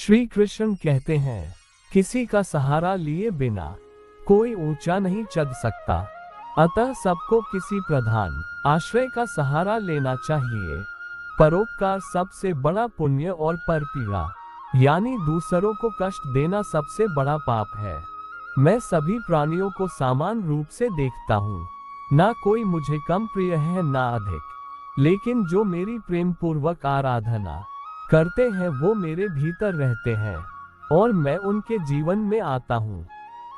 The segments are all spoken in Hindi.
श्री कृष्ण कहते हैं, किसी का सहारा लिए बिना कोई ऊंचा नहीं चढ़ सकता, अतः सबको किसी प्रधान आश्रय का सहारा लेना चाहिए। परोपकार सबसे बड़ा पुण्य और परपीड़ा यानी दूसरों को कष्ट देना सबसे बड़ा पाप है। मैं सभी प्राणियों को समान रूप से देखता हूँ, ना कोई मुझे कम प्रिय है ना अधिक, लेकिन जो मेरी प्रेम पूर्वक आराधना करते हैं वो मेरे भीतर रहते हैं और मैं उनके जीवन में आता हूँ।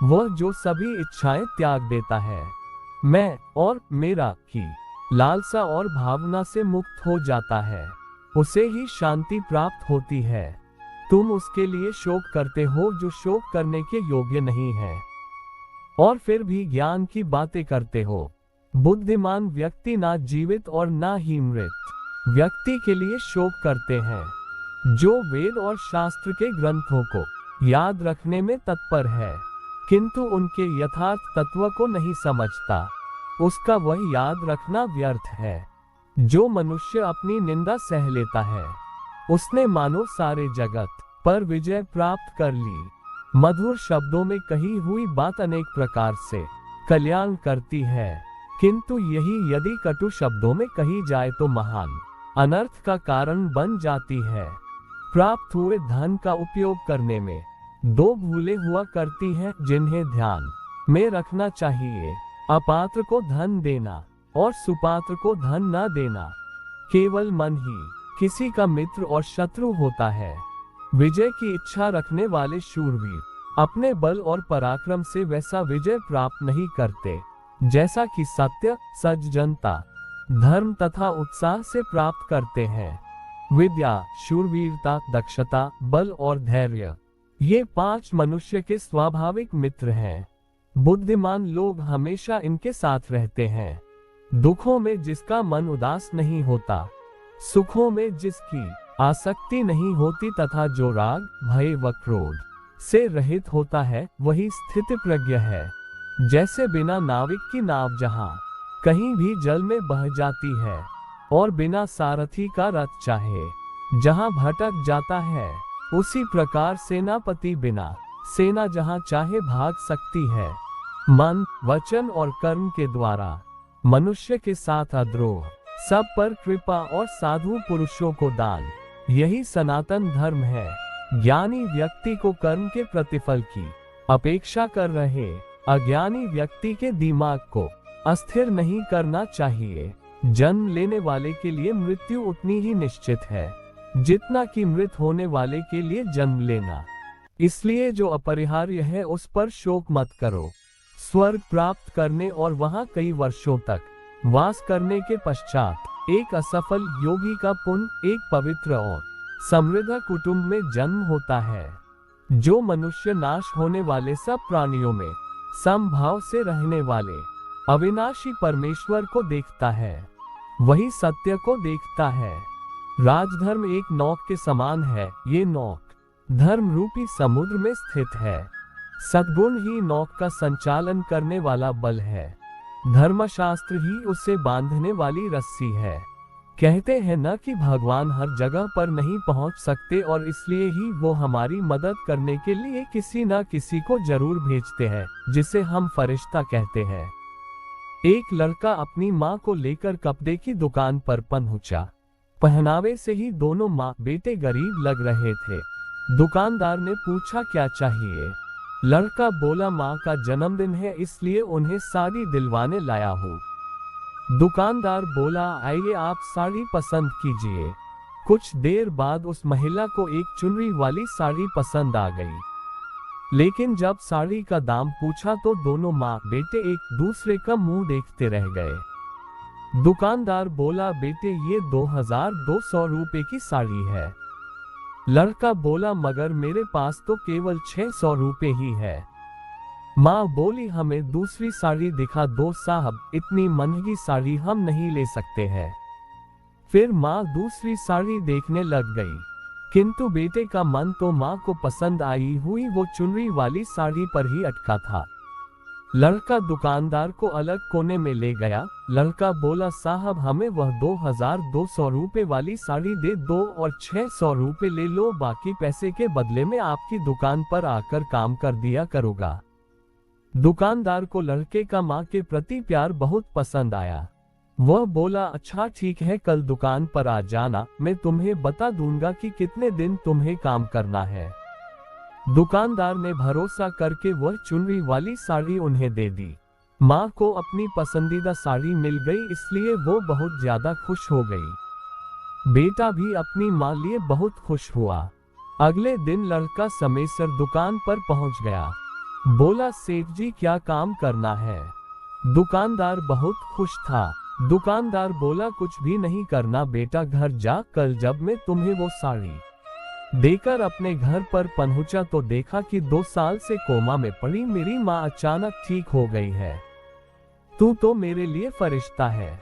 वह जो सभी इच्छाएं त्याग देता है, मैं और मेरा की लालसा और भावना से मुक्त हो जाता है, उसे ही शांति प्राप्त होती है। तुम उसके लिए शोक करते हो जो शोक करने के योग्य नहीं है और फिर भी ज्ञान की बातें करते हो। बुद्धिमान व्यक्ति ना जीवित और ना ही मृत व्यक्ति के लिए शोक करते हैं। जो वेद और शास्त्र के ग्रंथों को याद रखने में तत्पर है किंतु उनके यथार्थ तत्व को नहीं समझता, उसका वह याद रखना व्यर्थ है। जो मनुष्य अपनी निंदा सह लेता है, उसने मानो सारे जगत पर विजय प्राप्त कर ली। मधुर शब्दों में कही हुई बात अनेक प्रकार से कल्याण करती है, किंतु यही यदि कटु शब्दों में कही जाए तो महान अनर्थ का कारण बन जाती है। प्राप्त हुए धन का उपयोग करने में दो भूलें हुआ करती हैं जिन्हें ध्यान में रखना चाहिए। अपात्र को धन देना और सुपात्र को धन न देना। केवल मन ही किसी का मित्र और शत्रु होता है। विजय की इच्छा रखने वाले शूरवीर अपने बल और पराक्रम से वैसा विजय प्राप्त नहीं करते जैसा कि सत्य, सज्जनता, धर्म तथा उत्साह से प्राप्त करते हैं। विद्या, शूरवीरता, दक्षता, बल और धैर्य, ये 5 मनुष्य के स्वाभाविक मित्र हैं। बुद्धिमान लोग हमेशा इनके साथ रहते हैं। दुखों में जिसका मन उदास नहीं होता, सुखों में जिसकी आसक्ति नहीं होती तथा जो राग, भय व क्रोध से रहित होता है, वही स्थित प्रज्ञ है। जैसे बिना नाविक की नाव जहाँ कहीं भी जल में बह जाती है और बिना सारथी का रथ चाहे जहाँ भटक जाता है, उसी प्रकार सेनापति बिना सेना जहाँ चाहे भाग सकती है। मन, वचन और कर्म के द्वारा मनुष्य के साथ अद्रोह, सब पर कृपा और साधु पुरुषों को दान, यही सनातन धर्म है। ज्ञानी व्यक्ति को कर्म के प्रतिफल की अपेक्षा कर रहे अज्ञानी व्यक्ति के दिमाग को अस्थिर नहीं करना चाहिए। जन्म लेने वाले के लिए मृत्यु उतनी ही निश्चित है जितना कि मृत होने वाले के लिए जन्म लेना। इसलिए जो अपरिहार्य है उस पर शोक मत करो। स्वर्ग प्राप्त करने और वहां कई वर्षों तक वास करने के पश्चात एक असफल योगी का पुण्य एक पवित्र और समृद्ध कुटुंब में जन्म होता है। जो मनुष्य नाश होने वाले सब प्राणियों में समभाव से रहने वाले अविनाशी परमेश्वर को देखता है, वही सत्य को देखता है। राजधर्म एक नौक के समान है। ये नौक धर्म रूपी समुद्र में स्थित है। सद्गुण ही नौक का संचालन करने वाला बल है। धर्मशास्त्र ही उसे बांधने वाली रस्सी है। कहते हैं न कि भगवान हर जगह पर नहीं पहुंच सकते और इसलिए ही वो हमारी मदद करने के लिए किसी न किसी को जरूर भेजते हैं, जिसे हम फरिश्ता कहते हैं। एक लड़का अपनी माँ को लेकर कपड़े की दुकान पर पहुंचा। पहनावे से ही दोनों माँ बेटे गरीब लग रहे थे। दुकानदार ने पूछा क्या चाहिए। लड़का बोला माँ का जन्मदिन है इसलिए उन्हें साड़ी दिलवाने लाया हूँ। दुकानदार बोला आइए आप साड़ी पसंद कीजिए। कुछ देर बाद उस महिला को एक चुनरी वाली साड़ी पसंद आ गई, लेकिन जब साड़ी का दाम पूछा तो दोनों माँ बेटे एक दूसरे का मुंह देखते रह गए। दुकानदार बोला बेटे ये 2200 रुपए की साड़ी है। लड़का बोला मगर मेरे पास तो केवल 600 रुपए ही है। माँ बोली हमें दूसरी साड़ी दिखा दो साहब, इतनी महंगी साड़ी हम नहीं ले सकते हैं। फिर माँ दूसरी साड़ी देखने लग गई, किंतु बेटे का मन तो माँ को पसंद आई हुई वो चुनरी वाली साड़ी पर ही अटका था। लड़का दुकानदार को अलग कोने में ले गया। लड़का बोला, साहब हमें वह 2200 रुपए वाली साड़ी दे दो और 600 रुपए ले लो, बाकी पैसे के बदले में आपकी दुकान पर आकर काम कर दिया करूँगा। दुकानदार को लड़के का माँ के प्रति प्यार बहुत पसंद आया। वह बोला, अच्छा ठीक है, कल दुकान पर आ जाना, मैं तुम्हें बता दूंगा कि कितने दिन तुम्हें काम करना है। दुकानदार ने भरोसा करके वह चुनरी वाली साड़ी उन्हें दे दी। माँ को अपनी पसंदीदा साड़ी मिल गई, इसलिए वो बहुत ज्यादा खुश हो गई। बेटा भी अपनी माँ लिए बहुत खुश हुआ। अगले दिन लड़का समयसर दुकान पर पहुंच गया। बोला, सेठ जी क्या काम करना है? दुकानदार बहुत खुश था। दुकानदार बोला, कुछ भी नहीं करना बेटा, घर जा, कल जब मैं तुम्हें वो साड़ी देकर अपने घर पर पहुंचा तो देखा कि 2 साल से कोमा में पड़ी मेरी माँ अचानक ठीक हो गई है। तू तो मेरे लिए फरिश्ता है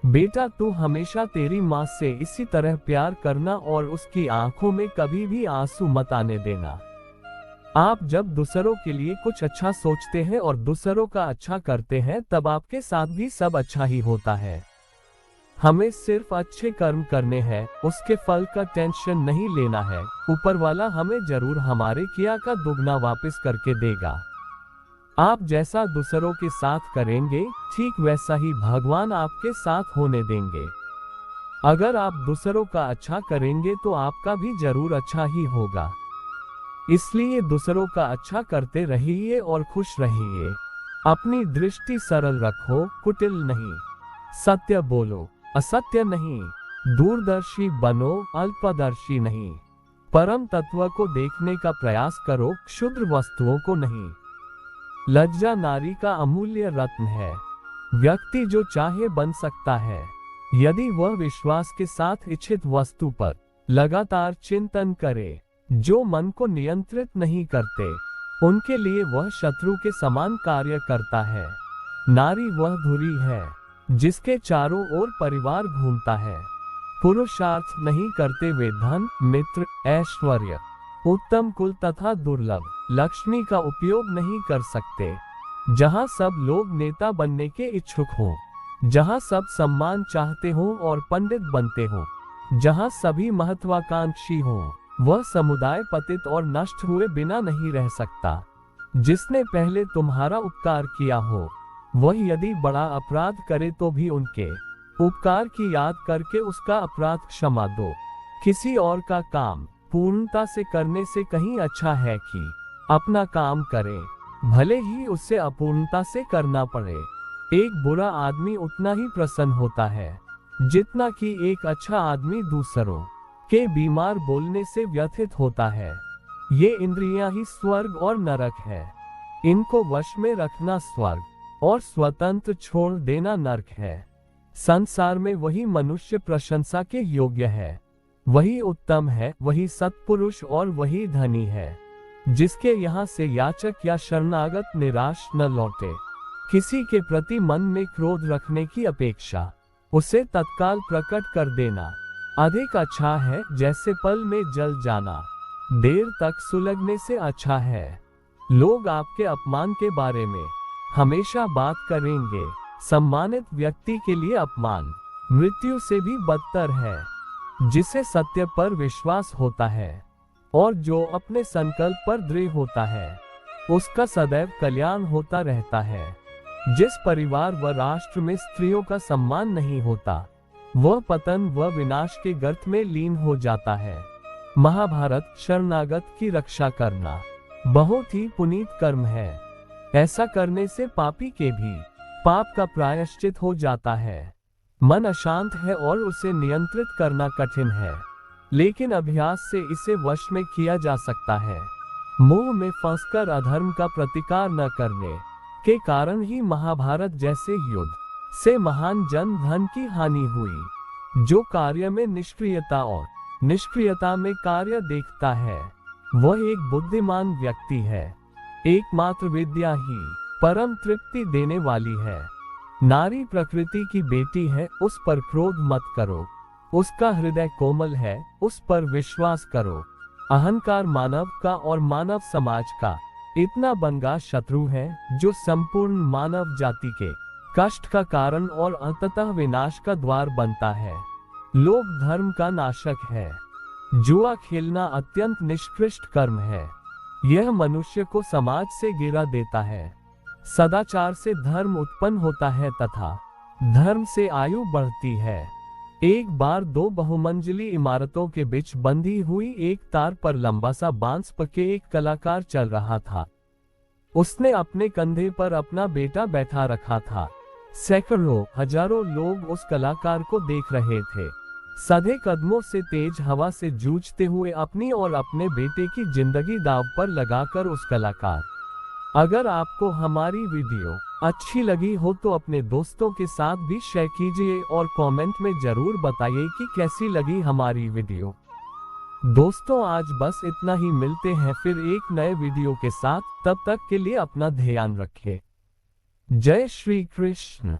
बेटा, तू हमेशा तेरी माँ से इसी तरह प्यार करना और उसकी आंखों में कभी भी आंसू मत आने देना। आप जब दूसरों के लिए कुछ अच्छा सोचते हैं और दूसरों का अच्छा करते हैं तब आपके साथ भी सब अच्छा ही होता है। हमें सिर्फ अच्छे कर्म करने हैं, उसके फल का टेंशन नहीं लेना है। ऊपर वाला हमें जरूर हमारे किया का दुगना वापस करके देगा। आप जैसा दूसरों के साथ करेंगे, ठीक वैसा ही भगवान आपके साथ होने देंगे। अगर आप दूसरों का अच्छा करेंगे तो आपका भी जरूर अच्छा ही होगा। इसलिए दूसरों का अच्छा करते रहिए और खुश रहिए। अपनी दृष्टि सरल रखो, कुटिल नहीं। सत्य बोलो, असत्य नहीं। दूरदर्शी बनो, अल्पदर्शी नहीं। परम तत्व को देखने का प्रयास करो, क्षुद्र वस्तुओं को नहीं। लज्जा नारी का अमूल्य रत्न है। व्यक्ति जो चाहे बन सकता है, यदि वह विश्वास के साथ इच्छित वस्तु पर लगातार चिंतन करे। जो मन को नियंत्रित नहीं करते, उनके लिए वह शत्रु के समान कार्य करता है। नारी वह धुरी है जिसके चारों ओर परिवार घूमता है। पुरुषार्थ नहीं करते वे धन, मित्र, ऐश्वर्य, उत्तम कुल तथा दुर्लभ लक्ष्मी का उपयोग नहीं कर सकते। जहाँ सब लोग नेता बनने के इच्छुक हों, जहाँ सब सम्मान चाहते हों और पंडित बनते हों, जहाँ सभी महत्वाकांक्षी हों, वह समुदाय पतित और नष्ट हुए बिना नहीं रह सकता। जिसने पहले तुम्हारा उपकार किया हो, वह यदि बड़ा अपराध करे तो भी उनके उपकार की याद करके उसका अपराध क्षमा दो। किसी और का काम पूर्णता से करने से कहीं अच्छा है कि अपना काम करें, भले ही उससे अपूर्णता से करना पड़े। एक बुरा आदमी उतना ही प्रसन्न होता है जितना कि एक अच्छा आदमी दूसरों के बीमार बोलने से व्यथित होता है। ये इंद्रियां ही स्वर्ग और नरक है। इनको वश में रखना स्वर्ग और स्वतंत्र छोड़ देना नरक है। संसार में वही मनुष्य प्रशंसा के योग्य है, वही उत्तम है, वही सत्पुरुष और वही धनी है, जिसके यहाँ से याचक या शरणागत निराश न लौटे। किसी के प्रति मन में क्रोध रखने की अपेक्षा उसे तत्काल प्रकट कर देना अधिक अच्छा है, जैसे पल में जल जाना देर तक सुलगने से अच्छा है। लोग आपके अपमान के बारे में हमेशा बात करेंगे। सम्मानित व्यक्ति के लिए अपमान मृत्यु से भी बदतर है। जिसे सत्य पर विश्वास होता है और जो अपने संकल्प पर दृढ़ होता है, उसका सदैव कल्याण होता रहता है। जिस परिवार व राष्ट्र में स्त्रियों का सम्मान नहीं होता, वह पतन व विनाश के गर्त में लीन हो जाता है। महाभारत, शरणागत की रक्षा करना बहुत ही पुनीत कर्म है। ऐसा करने से पापी के भी पाप का प्रायश्चित हो जाता है। मन अशांत है और उसे नियंत्रित करना कठिन है, लेकिन अभ्यास से इसे वश में किया जा सकता है। मोह में फंसकर अधर्म का प्रतिकार न करने के कारण ही महाभारत जैसे युद्ध से महान जन धन की हानि हुई। जो कार्य में निष्क्रियता और निष्क्रियता में कार्य देखता है, वह एक बुद्धिमान व्यक्ति है। एकमात्र विद्या ही परम तृप्ति देने वाली है। नारी प्रकृति की बेटी है, उस पर क्रोध मत करो। उसका हृदय कोमल है, उस पर विश्वास करो। अहंकार मानव का और मानव समाज का इतना बंगा शत्रु है जो संपूर्ण मानव जाति के कष्ट का कारण और अंततः विनाश का द्वार बनता है। लोक धर्म का नाशक है। जुआ खेलना अत्यंत निष्कृष्ट कर्म है। यह मनुष्य को समाज से गिरा देता है। सदाचार से धर्म उत्पन्न होता है तथा धर्म से आयु बढ़ती है। एक बार दो बहुमंजिली इमारतों के बीच बंधी हुई एक तार पर लंबा सा बांस पके एक कलाकार चल रहा था। उसने अपने कंधे पर अपना बेटा बैठा रखा था। सैकड़ों हजारों लोग उस कलाकार को देख रहे थे। सधे कदमों से तेज हवा से जूझते हुए अपनी और अपने बेटे की जिंदगी दांव पर लगाकर उस कलाकार। अगर आपको हमारी वीडियो अच्छी लगी हो तो अपने दोस्तों के साथ भी शेयर कीजिए और कमेंट में जरूर बताइए कि कैसी लगी हमारी वीडियो। दोस्तों आज बस इतना ही, मिलते हैं फिर एक नए वीडियो के साथ। तब तक के लिए अपना ध्यान रखें। जय श्री कृष्ण।